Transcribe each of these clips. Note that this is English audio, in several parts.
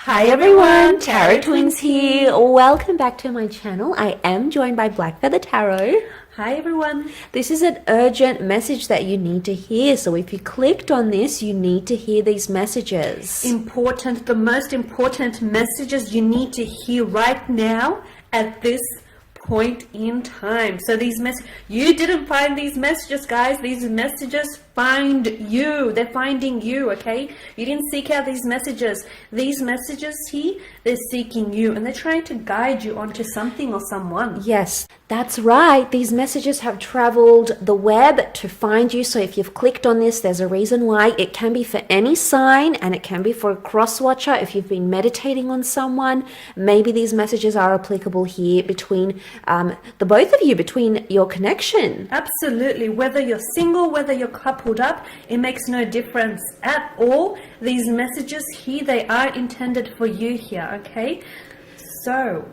Hi everyone, Tarot Twins here. Welcome back to my channel. I am joined by blackfeathertarot. Hi everyone. This is an urgent message that you need to hear. So if you clicked on this, you need to hear these messages. Important, the most important messages you need to hear right now at this point in time. So these messages, you didn't find these messages, guys. These messages find you. They're finding you, okay? You didn't seek out these messages. These messages here, they're seeking you and they're trying to guide you onto something or someone. Yes, that's right. These messages have traveled the web to find you. So if you've clicked on this, there's a reason why. It can be for any sign and it can be for a cross watcher. If you've been meditating on someone, maybe these messages are applicable here between the both of you, between your connection. Absolutely. Whether you're single, whether you're coupled up, it makes no difference at all. These messages here, they are intended for you here, okay? So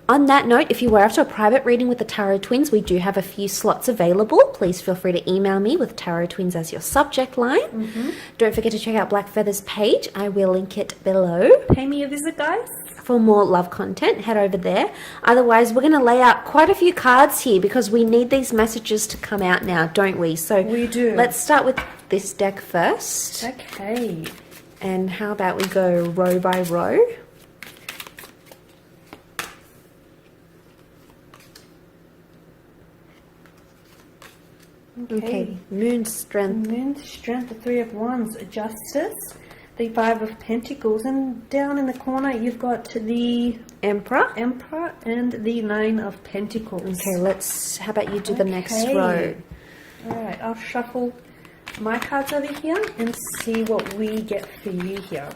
on that note, if you were after a private reading with the Tarot Twins, we do have a few slots available. Please feel free to email me with Tarot Twins as your subject line. Don't forget to check out Black Feather's page. I will link it below. Pay me a visit, guys. For more love content, head over there. Otherwise, we're going to lay out quite a few cards here because we need these messages to come out now, don't we? So we do. Let's start with this deck first. Okay. And how about we go row by row? Okay. Moon strength. Moon strength, the Three of Wands, Justice, the Five of Pentacles, and down in the corner you've got the Emperor and the Nine of Pentacles. Okay, how about you do the next row? Alright, I'll shuffle my cards over here and see what we get for you here.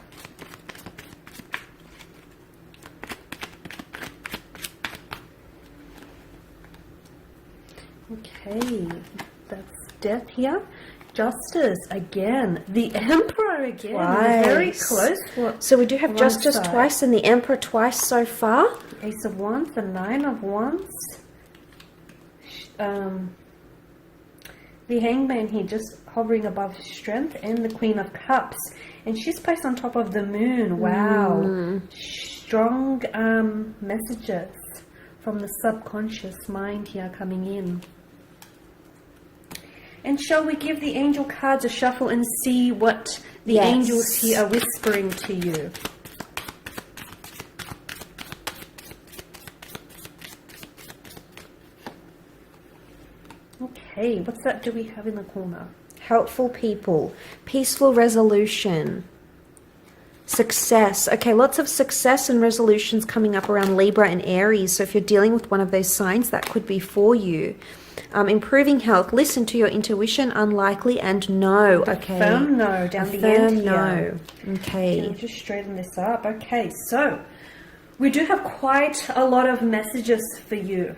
Okay, that's Death here. Justice again. The Emperor again. Twice. Very close. So we do have Justice twice and the Emperor twice so far. Ace of Wands, the Nine of Wands. The Hangman here just hovering above Strength, and the Queen of Cups. And she's placed on top of the Moon. Wow. Strong messages from the subconscious mind here coming in. And shall we give the angel cards a shuffle and see what the angels here are whispering to you? Okay, what's that do we have in the corner? Helpful people, peaceful resolution, success. Okay, lots of success and resolutions coming up around Libra and Aries. So if you're dealing with one of those signs, that could be for you. Improving health, listen to your intuition, unlikely, and no. Okay. Firm no down the end here. No. Okay. Can we just straighten this up? Okay, so we do have quite a lot of messages for you.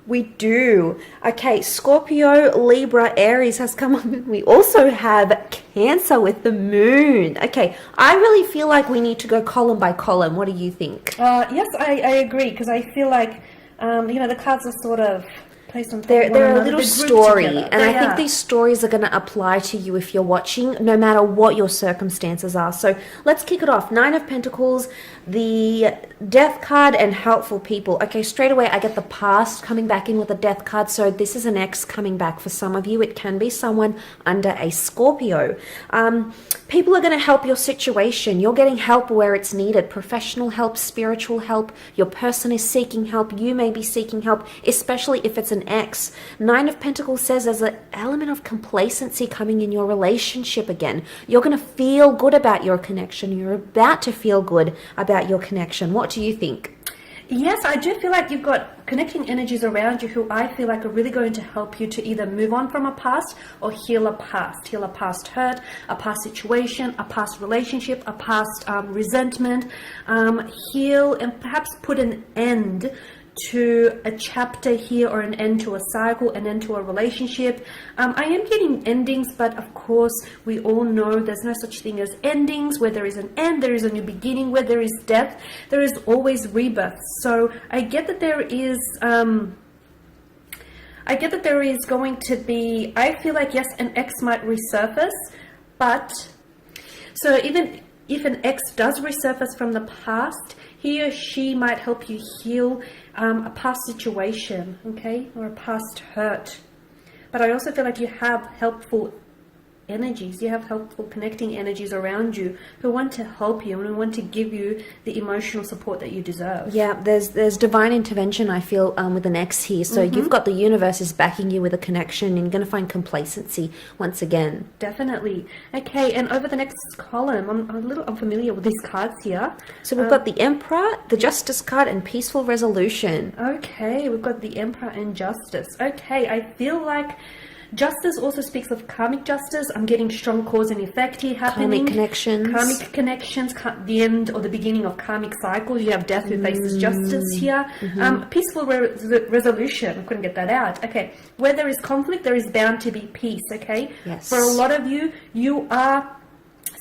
We do. Okay, Scorpio, Libra, Aries has come up. We also have Cancer with the Moon. Okay, I really feel like we need to go column by column. What do you think? Yes, I agree, because I feel like, the cards are sort of placed on top of one they're another. a little They're story, together. and I think these stories are going to apply to you if you're watching, no matter what your circumstances are. So let's kick it off. Nine of Pentacles, the Death card, and helpful people. Okay, straight away I get the past coming back in with the Death card. So this is an ex coming back for some of you. It can be someone under a Scorpio. People are going to help your situation. You're getting help where it's needed. Professional help, spiritual help. Your person is seeking help. You may be seeking help, especially if it's an ex. Nine of Pentacles says there's an element of complacency coming in your relationship again. You're going to feel good about your connection. You're about to feel good about your connection. What do you think? Yes, I do feel like you've got connecting energies around you who I feel like are really going to help you to either move on from a past or heal a past hurt, a past situation, a past relationship, a past resentment, heal and perhaps put an end to a chapter here, or an end to a cycle, an end to a relationship. I am getting endings, but of course we all know there's no such thing as endings. Where there is an end, there is a new beginning. Where there is death, there is always rebirth. So I get that there is going to be, I feel like, yes, an ex might resurface, but so even if an ex does resurface from the past, he or she might help you heal a past situation, okay, or a past hurt. But I also feel like you have helpful energies, you have helpful connecting energies around you who want to help you and who want to give you the emotional support that you deserve. Yeah, there's divine intervention, I feel, with an ex here. So you've got the universe is backing you with a connection, and you're going to find complacency once again. Definitely. Okay, and over the next column, I'm a little unfamiliar with these cards here. So we've got the Emperor, the Justice card, and Peaceful Resolution. Okay, we've got the Emperor and Justice. Okay, I feel like Justice also speaks of karmic justice. I'm getting strong cause and effect here happening. Karmic connections. Karmic connections, the end or the beginning of karmic cycles. You have death who faces justice here. Peaceful resolution. I couldn't get that out. Okay. Where there is conflict, there is bound to be peace. Okay. Yes. For a lot of you,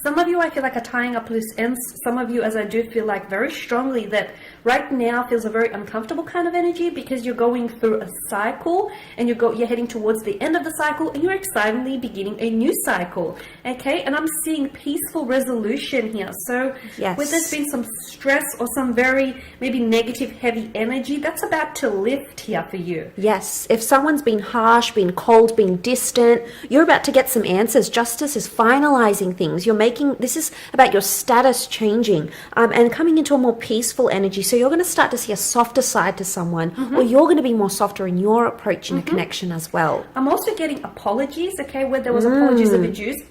some of you I feel like are tying up loose ends. Some of you, as I do feel like very strongly that right now feels a very uncomfortable kind of energy because you're going through a cycle and you're heading towards the end of the cycle and you're excitedly beginning a new cycle. Okay, and I'm seeing peaceful resolution here. So yes, where there's been some stress or some very maybe negative heavy energy, that's about to lift here for you. Yes, if someone's been harsh, been cold, been distant, you're about to get some answers. Justice is finalizing things. You're making, this is about your status changing and coming into a more peaceful energy. So you're going to start to see a softer side to someone, or you're going to be more softer in your approach in a connection as well. I'm also getting apologies, okay, where there was apologies of abuse.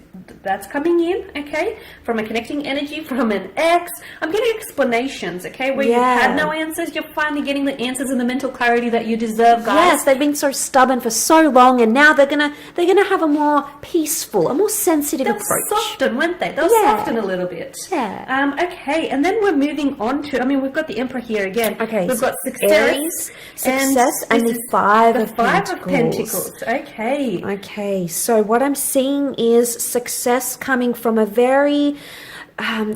That's coming in, okay, from a connecting energy, from an ex. I'm getting explanations, okay, where you had no answers. You're finally getting the answers and the mental clarity that you deserve, guys. Yes, they've been so stubborn for so long, and now they're gonna have a more peaceful, a more sensitive approach. They'll soften, weren't they? They'll soften a little bit. Yeah. Okay, and then we're moving on to, I mean, we've got the Emperor here again. Okay, we've got Aries, success, and the Five of Pentacles. Okay. Okay, so what I'm seeing is success coming from a very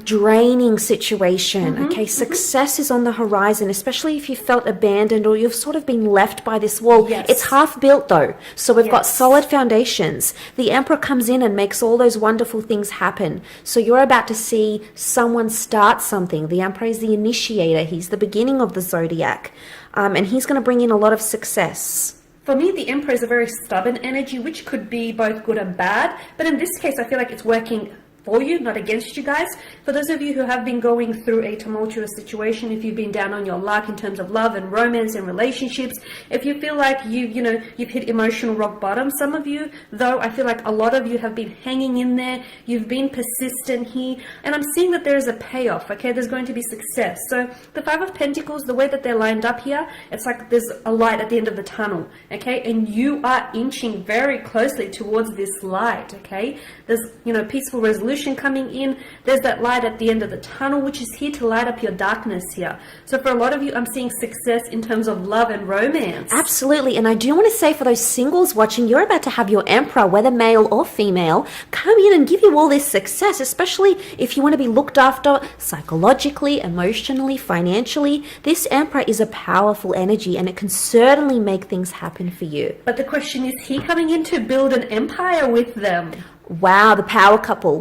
draining situation. Okay, success is on the horizon, especially if you felt abandoned or you've sort of been left by this wall. It's half built though, so we've got solid foundations. The Emperor comes in and makes all those wonderful things happen. So you're about to see someone start something. The Emperor is the initiator. He's the beginning of the zodiac, and he's going to bring in a lot of success. For me, the Emperor is a very stubborn energy, which could be both good and bad. But in this case, I feel like it's working for you, not against you guys. For those of you who have been going through a tumultuous situation, if you've been down on your luck in terms of love and romance and relationships, if you feel like you've hit emotional rock bottom, some of you, though, I feel like a lot of you have been hanging in there. You've been persistent here, and I'm seeing that there is a payoff. Okay, there's going to be success. So the Five of Pentacles, the way that they're lined up here, it's like there's a light at the end of the tunnel. Okay, and you are inching very closely towards this light. Okay, there's peaceful resolution coming in. There's that light at the end of the tunnel, which is here to light up your darkness here. So for a lot of you, I'm seeing success in terms of love and romance. Absolutely. And I do want to say for those singles watching, you're about to have your Emperor, whether male or female, come in and give you all this success, especially if you want to be looked after psychologically, emotionally, financially. This Emperor is a powerful energy, and it can certainly make things happen for you. But the question is, he coming in to build an empire with them? Wow, the power couple.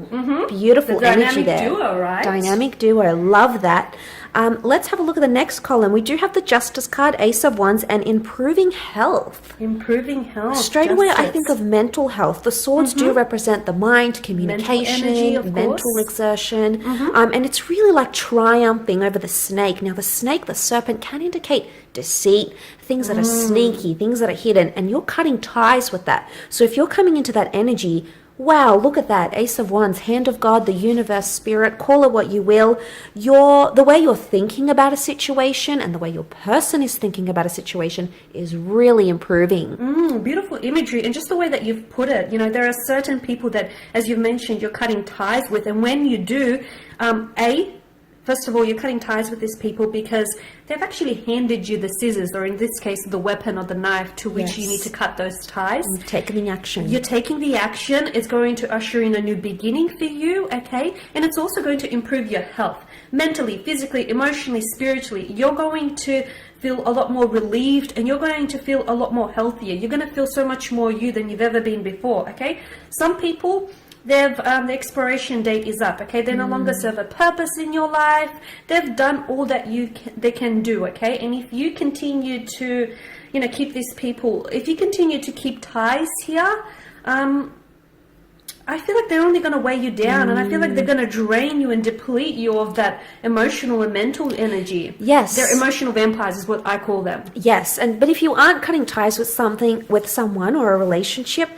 Beautiful the energy there. Dynamic duo, right? Dynamic duo. Love that. Let's have a look at the next column. We do have the Justice card, Ace of Wands, and improving health. Improving health. Straight away, I think of mental health. The swords do represent the mind, communication, mental exertion. And it's really like triumphing over the snake. Now, the snake, the serpent, can indicate deceit, things that are sneaky, things that are hidden, and you're cutting ties with that. So if you're coming into that energy, wow, look at that. Ace of Wands, hand of God, the universe, spirit, call it what you will. The way you're thinking about a situation and the way your person is thinking about a situation is really improving. Beautiful imagery. And just the way that you've put it, there are certain people that, as you've mentioned, you're cutting ties with. And when you do, first of all, you're cutting ties with these people because they've actually handed you the scissors, or in this case, the weapon or the knife to which you need to cut those ties. You're taking the action. You're taking the action. It's going to usher in a new beginning for you, okay? And it's also going to improve your health. Mentally, physically, emotionally, spiritually. You're going to feel a lot more relieved, and you're going to feel a lot more healthier. You're going to feel so much more you than you've ever been before, okay? Some people they've the expiration date is up. Okay, they no longer serve a purpose in your life. They've done all that they can do. Okay, and if you continue to, you know, keep these people, if you continue to keep ties here, I feel like they're only going to weigh you down, and I feel like they're going to drain you and deplete you of that emotional and mental energy. Yes. They're emotional vampires is what I call them. Yes, but if you aren't cutting ties with someone or a relationship,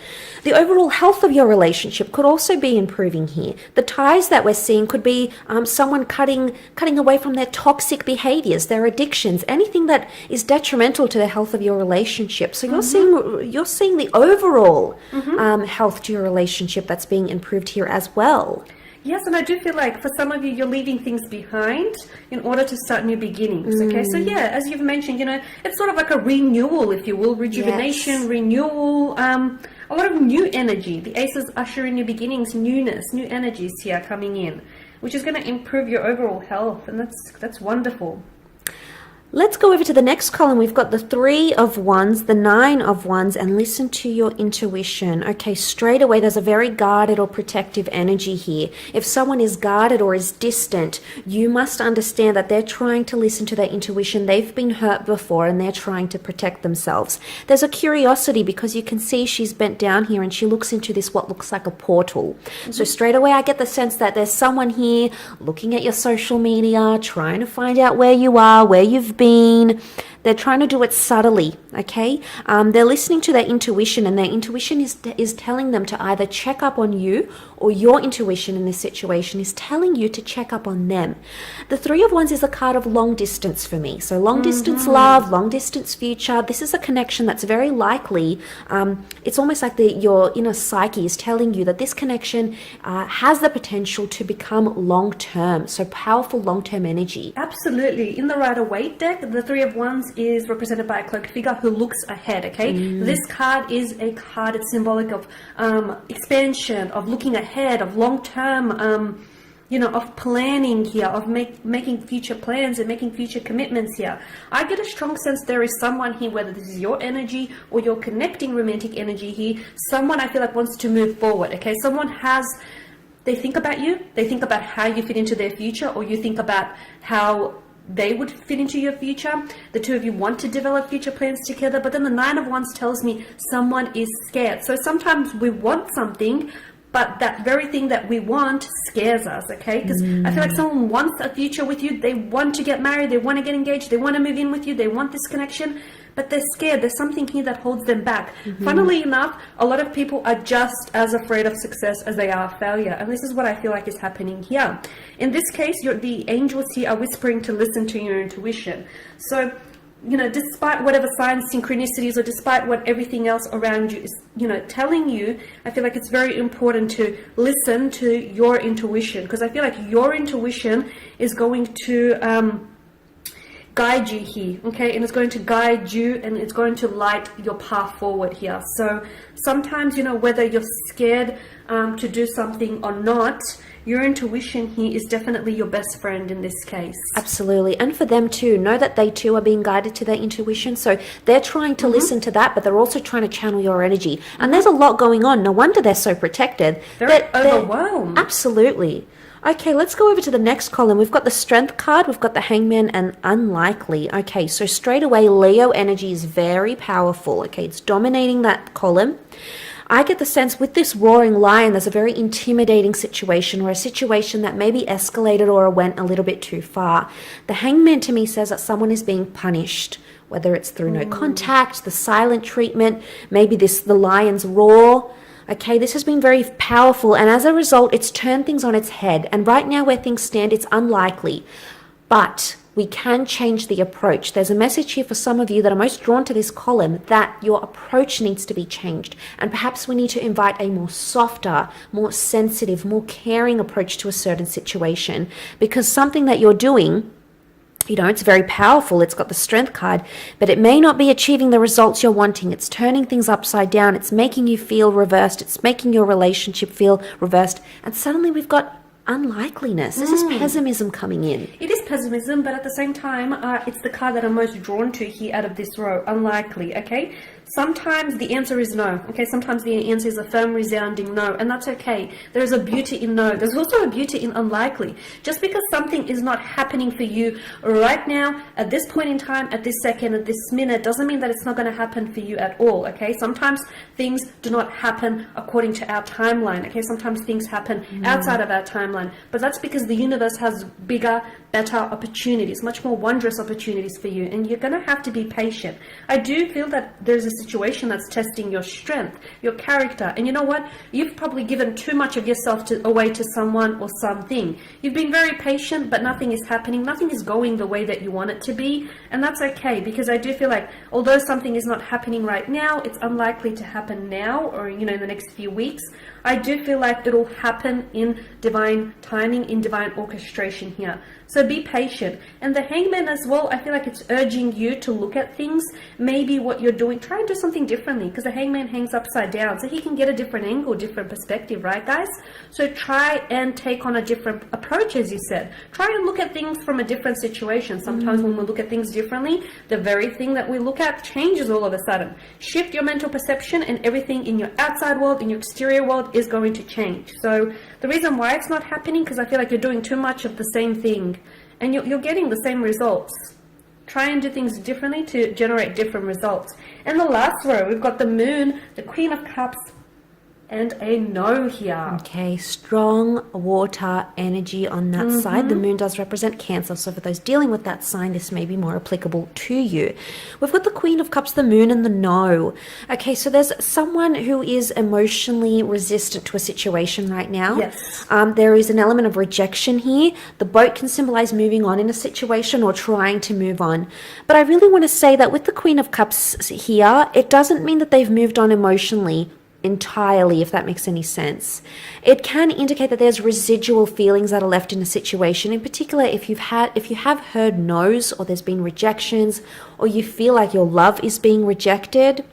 the overall health of your relationship could also be improving here. The ties that we're seeing could be someone cutting away from their toxic behaviors, their addictions, anything that is detrimental to the health of your relationship. So you're seeing the overall health to your relationship that's being improved here as well. Yes, and I do feel like for some of you, you're leaving things behind in order to start new beginnings. Okay, so yeah, as you've mentioned, you know, it's sort of like a renewal, if you will, rejuvenation, renewal, a lot of new energy. The aces usher in new beginnings, newness, new energies here coming in, which is going to improve your overall health, and that's wonderful. Let's go over to the next column. We've got the 3 of Wands, the 9 of Wands, and listen to your intuition. Okay, straight away, there's a very guarded or protective energy here. If someone is guarded or is distant, you must understand that they're trying to listen to their intuition. They've been hurt before and they're trying to protect themselves. There's a curiosity because you can see she's bent down here and she looks into this, what looks like a portal. So straight away, I get the sense that there's someone here looking at your social media, trying to find out where you are, where you've been. They're trying to do it subtly, okay? They're listening to their intuition, and their intuition is telling them to either check up on you, or your intuition in this situation is telling you to check up on them. The 3 of Wands is a card of long distance for me. So long distance love, long distance future. This is a connection that's very likely. It's almost like your inner psyche is telling you that this connection has the potential to become long-term. So powerful long-term energy. Absolutely. In the Rider-Waite deck, the 3 of Wands is represented by a cloaked figure who looks ahead, okay? This card is a card, it's symbolic of expansion, of looking ahead, of long-term, you know, of planning here, of making future plans and making future commitments here. I get a strong sense there is someone here, whether this is your energy or your connecting romantic energy here, someone I feel like wants to move forward, okay? Someone they think about you, they think about how you fit into their future, or you think about how they would fit into your future. The 2 of you want to develop future plans together, but then the 9 of Wands tells me someone is scared. So sometimes we want something, but that very thing that we want scares us, okay? Because I feel like someone wants a future with you. They want to get married. They want to get engaged. They want to move in with you. They want this connection, but they're scared. There's something here that holds them back. Funnily enough, a lot of people are just as afraid of success as they are failure. And this is what I feel like is happening here. In this case, the angels here are whispering to listen to your intuition. So, you know, despite whatever signs, synchronicities, or despite what everything else around you is, you know, telling you, I feel like it's very important to listen to your intuition, because I feel like your intuition is going to guide you here, okay? And it's going to guide you, and it's going to light your path forward here. So sometimes, you know, whether you're scared to do something or not, your intuition here is definitely your best friend in this case. Absolutely. And for them too, know that they too are being guided to their intuition. So they're trying to listen to that, but they're also trying to channel your energy. And there's a lot going on. No wonder they're so protected. They're overwhelmed. Absolutely. Okay, let's go over to the next column. We've got the Strength card, we've got the Hangman, and Unlikely. Okay, so straight away, Leo energy is very powerful. Okay, it's dominating that column. I get the sense with this roaring lion, there's a very intimidating situation, or a situation that maybe escalated or went a little bit too far. The Hangman to me says that someone is being punished, whether it's through no contact, the silent treatment, maybe the lion's roar. Okay, this has been very powerful, and as a result, it's turned things on its head. And right now where things stand, it's unlikely. But we can change the approach. There's a message here for some of you that are most drawn to this column, that your approach needs to be changed. And perhaps we need to invite a more softer, more sensitive, more caring approach to a certain situation. Because something that you're doing, you know, it's very powerful. It's got the Strength card, but it may not be achieving the results you're wanting. It's turning things upside down. It's making you feel reversed. It's making your relationship feel reversed. And suddenly we've got unlikeliness. This is pessimism coming in. It is pessimism, but at the same time, it's the card that I'm most drawn to here out of this row, unlikely, okay? Sometimes the answer is no, okay? Sometimes the answer is a firm, resounding no, and that's okay. There's a beauty in no. There's also a beauty in unlikely. Just because something is not happening for you right now, at this point in time, at this second, at this minute, doesn't mean that it's not going to happen for you at all, okay? Sometimes things do not happen according to our timeline, okay? Sometimes things happen outside of our timeline, but that's because the universe has bigger, better opportunities, much more wondrous opportunities for you, and you're going to have to be patient. I do feel that there's a situation that's testing your strength, your character, and you know what? You've probably given too much of yourself away to someone or something. You've been very patient, but nothing is happening. Nothing is going the way that you want it to be, and that's okay, because I do feel like although something is not happening right now, it's unlikely to happen now or, you know, in the next few weeks. I do feel like it'll happen in divine timing, in divine orchestration here. So be patient. And the Hangman as well, I feel like it's urging you to look at things, maybe what you're doing, try and do something differently, because the Hangman hangs upside down, so he can get a different angle, different perspective, right guys? So try and take on a different approach, as you said. Try and look at things from a different situation. Sometimes when we look at things differently, the very thing that we look at changes all of a sudden. Shift your mental perception and everything in your outside world, in your exterior world is going to change. So the reason why it's not happening, because I feel like you're doing too much of the same thing and you're getting the same results. Try and do things differently to generate different results. And the last row, we've got the Moon, the Queen of Cups, and a no here. Okay, strong water energy on that side. The moon does represent Cancer, so for those dealing with that sign, this may be more applicable to you. We've got the Queen of Cups, the moon, and the no. Okay, so there's someone who is emotionally resistant to a situation right now. Yes. There is an element of rejection here. The boat can symbolize moving on in a situation or trying to move on. But I really want to say that with the Queen of Cups here, it doesn't mean that they've moved on emotionally entirely, if that makes any sense. It can indicate that there's residual feelings that are left in a situation, in particular if you have heard no's, or there's been rejections, or you feel like your love is being rejected.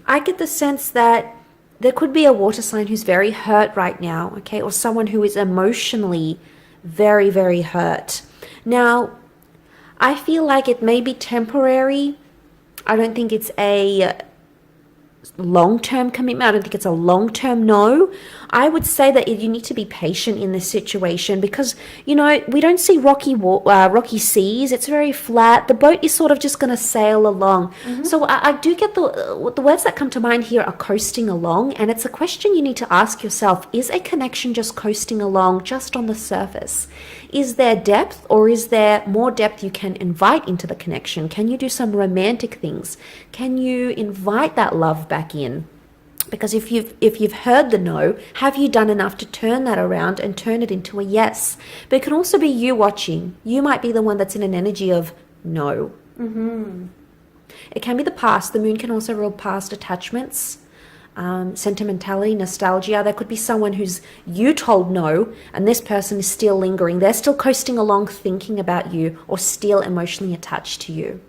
I get the sense that there could be a water sign who's very hurt right now, okay, or someone who is emotionally very, very hurt. Now, I feel like it may be temporary. I don't think it's a long-term commitment. I don't think it's a long-term no. I would say that you need to be patient in this situation, because, you know, we don't see rocky seas. It's very flat. The boat is sort of just going to sail along. So I do get the words that come to mind here are coasting along, and it's a question you need to ask yourself. Is a connection just coasting along just on the surface? Is there depth, or is there more depth you can invite into the connection? Can you do some romantic things? Can you invite that love back in? Because if you've heard the no, have you done enough to turn that around and turn it into a yes? But it can also be you watching. You might be the one that's in an energy of no. It can be the past. The moon can also rule past attachments, sentimentality, nostalgia. There could be someone who's you told no, and this person is still lingering. They're still coasting along thinking about you, or still emotionally attached to you.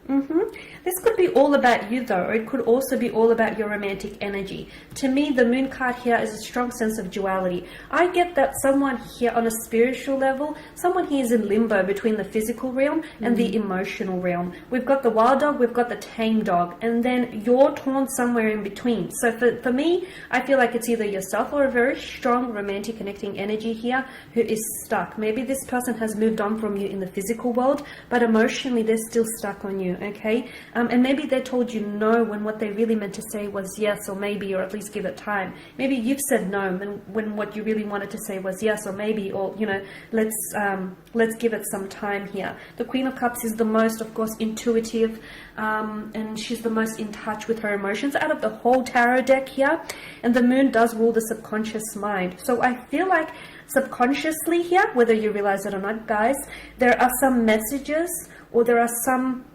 This could be all about you though. It could also be all about your romantic energy. To me, the moon card here is a strong sense of duality. I get that someone here on a spiritual level, someone here is in limbo between the physical realm and the emotional realm. We've got the wild dog, we've got the tame dog, and then you're torn somewhere in between. So for me, I feel like it's either yourself or a very strong romantic connecting energy here who is stuck. Maybe this person has moved on from you in the physical world, but emotionally they're still stuck on you, okay? And maybe they told you no when what they really meant to say was yes, or maybe, or at least give it time. Maybe you've said no when what you really wanted to say was yes, or maybe, or, you know, let's give it some time here. The Queen of Cups is the most, of course, intuitive, and she's the most in touch with her emotions out of the whole tarot deck here. And the moon does rule the subconscious mind. So I feel like subconsciously here, whether you realize it or not, guys, there are some messages, or there are some,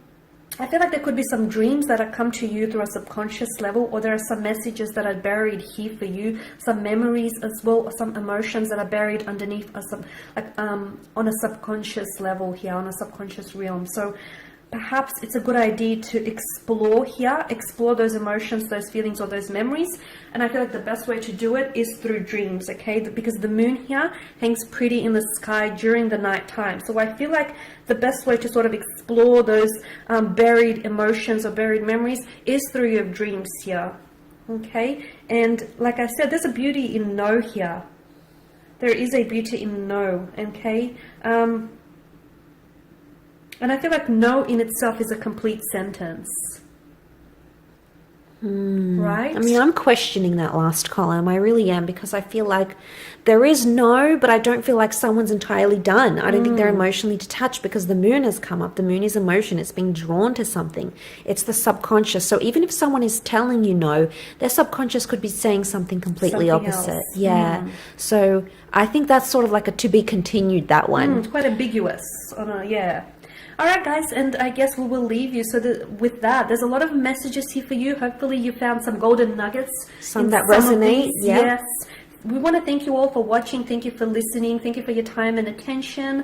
I feel like there could be some dreams that have come to you through a subconscious level, or there are some messages that are buried here for you, some memories as well, or some emotions that are buried underneath, or some, like, on a subconscious level here, on a subconscious realm. So perhaps it's a good idea to explore those emotions, those feelings, or those memories. And I feel like the best way to do it is through dreams, okay? Because the moon here hangs pretty in the sky during the night time. So I feel like the best way to sort of explore those buried emotions or buried memories is through your dreams here, okay? And like I said, there's a beauty in no here. There is a beauty in no, okay? And I feel like no in itself is a complete sentence. Right? I mean, I'm questioning that last column. I really am, because I feel like there is no, but I don't feel like someone's entirely done. I don't think they're emotionally detached, because the moon has come up. The moon is emotion. It's being drawn to something. It's the subconscious. So even if someone is telling you no, their subconscious could be saying something completely opposite. Else. Yeah. So I think that's sort of like a to be continued, that one. It's quite ambiguous. Yeah. All right, guys, and I guess we will leave you. So with that, there's a lot of messages here for you. Hopefully you found some golden nuggets. Some that resonate. Yes. We want to thank you all for watching. Thank you for listening. Thank you for your time and attention.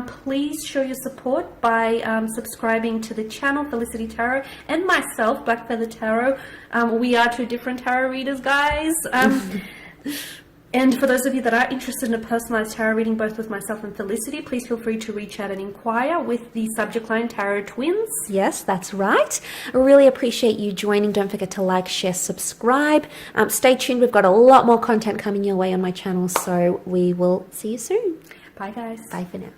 Please show your support by subscribing to the channel, Felicity Tarot, and myself, Black Feather Tarot. We are two different tarot readers, guys. And for those of you that are interested in a personalized tarot reading, both with myself and Felicity, please feel free to reach out and inquire with the subject line Tarot Twins. Yes, that's right. I really appreciate you joining. Don't forget to like, share, subscribe. Stay tuned. We've got a lot more content coming your way on my channel, so we will see you soon. Bye, guys. Bye for now.